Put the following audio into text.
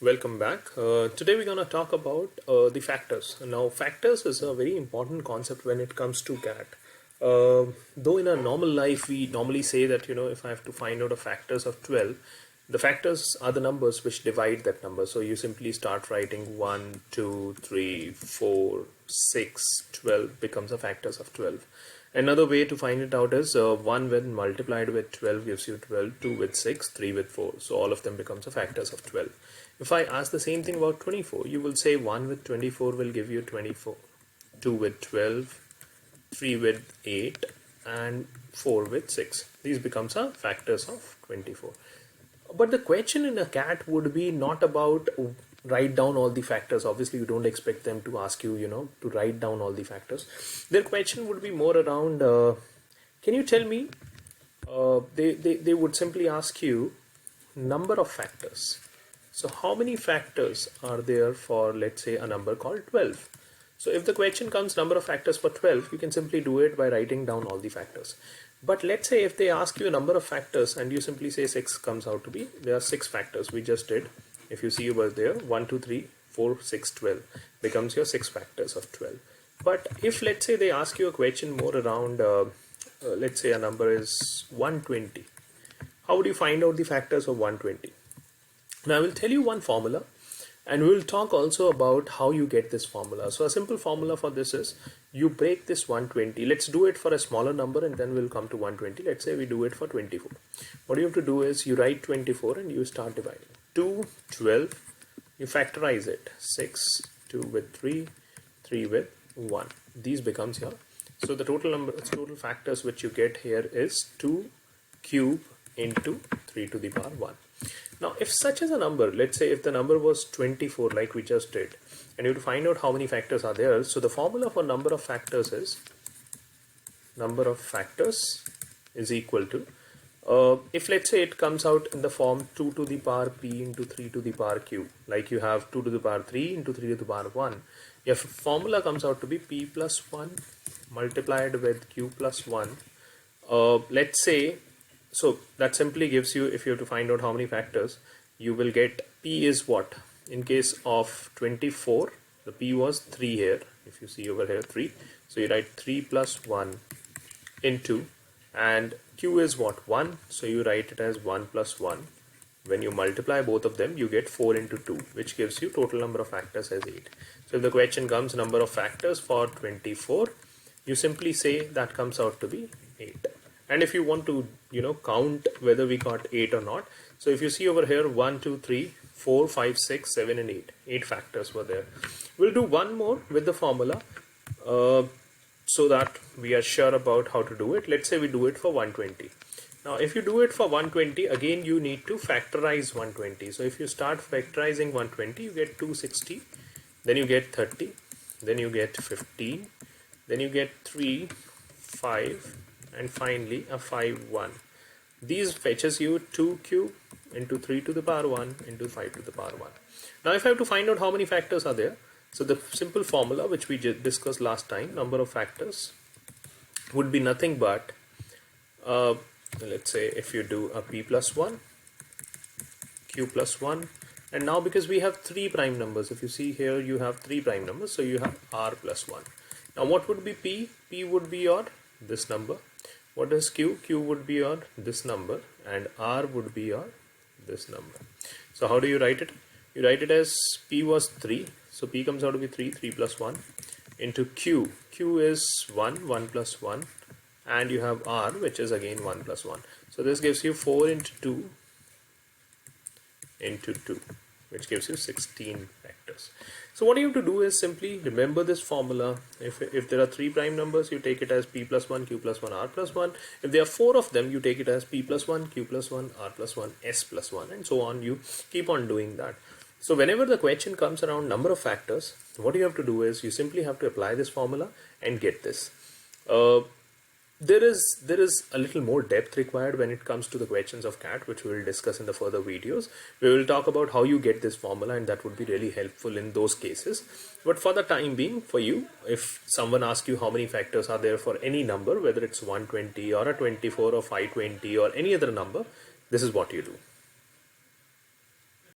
Welcome back. Today we're going to talk about the factors. Now, factors is a very important concept when it comes to CAT. Though in a normal life we normally say that if I have to find out a factors of 12, the factors are the numbers which divide that number. So you simply start writing 1, 2, 3, 4, 6, 12 becomes a factors of 12. Another way to find it out is 1 when multiplied with 12 gives you 12, 2 with 6, 3 with 4. So all of them becomes a factors of 12. If I ask the same thing about 24, you will say 1 with 24 will give you 24, 2 with 12, 3 with 8 and 4 with 6. These becomes a factors of 24. But the question in a CAT would be not about write down all the factors. Obviously you don't expect them to ask you, to write down all the factors. Their question would be more around, can you tell me, they would simply ask you number of factors. So how many factors are there for, let's say, a number called 12? So if the question comes number of factors for 12, you can simply do it by writing down all the factors. But let's say if they ask you a number of factors and you simply say 6 comes out to be, there are 6 factors we just did. If you see over there, 1, 2, 3, 4, 6, 12 becomes your 6 factors of 12. But if let's say they ask you a question more around, let's say a number is 120. How would you find out the factors of 120? Now I will tell you one formula and we will talk also about how you get this formula. So a simple formula for this is you break this 120. Let's do it for a smaller number and then we'll come to 120. Let's say we do it for 24. What you have to do is you write 24 and you start dividing. 2, 12, you factorize it. 6, 2 with 3, 3 with 1. These becomes your, so the total number, total factors which you get here is 2 cube into 3 to the power 1. Now, if such as a number, let's say if the number was 24 like we just did, and you have to find out how many factors are there. So the formula for number of factors is equal to, if let's say it comes out in the form 2 to the power p into 3 to the power q, like you have 2 to the power 3 into 3 to the power 1, your formula comes out to be p plus 1 multiplied with q plus 1. Let's say, so that simply gives you, if you have to find out how many factors, you will get p is what? In case of 24, the p was 3 here. If you see over here 3. So you write 3 plus 1 into, and q is what? 1. So you write it as 1 plus 1. When you multiply both of them, you get 4 into 2, which gives you total number of factors as 8. So if the question comes number of factors for 24, you simply say that comes out to be 8. And if you want to, count whether we got 8 or not. So if you see over here, 1, 2, 3, 4, 5, 6, 7 and 8. 8 factors were there. We'll do one more with the formula so that we are sure about how to do it. Let's say we do it for 120. Now, if you do it for 120, again, you need to factorize 120. So if you start factorizing 120, you get 260. Then you get 30. Then you get 15. Then you get 3, 5. And finally a 5, 1. These fetches you 2 cube into 3 to the power 1 into 5 to the power 1. Now if I have to find out how many factors are there, so the simple formula which we discussed last time, number of factors, would be nothing but, let's say if you do a p plus 1, q plus 1, and now because we have 3 prime numbers, if you see here you have 3 prime numbers, so you have r plus 1. Now what would be p? P would be your this number. What is q? Q would be your this number and r would be your this number. So how do you write it? You write it as p was 3. So p comes out to be 3, 3 plus 1 into q. Q is 1, 1 plus 1 and you have r which is again 1 plus 1. So this gives you 4 into 2 into 2, which gives you 16 factors. So what you have to do is simply remember this formula. If there are 3 prime numbers, you take it as p plus 1, q plus 1, r plus 1. If there are 4 of them, you take it as p plus 1, q plus 1, r plus 1, s plus 1 and so on. You keep on doing that. So whenever the question comes around number of factors, what you have to do is you simply have to apply this formula and get this. There is a little more depth required when it comes to the questions of CAT, which we will discuss in the further videos. We will talk about how you get this formula, and that would be really helpful in those cases. But for the time being, for you, if someone asks you how many factors are there for any number, whether it's 120 or a 24 or 520 or any other number, this is what you do.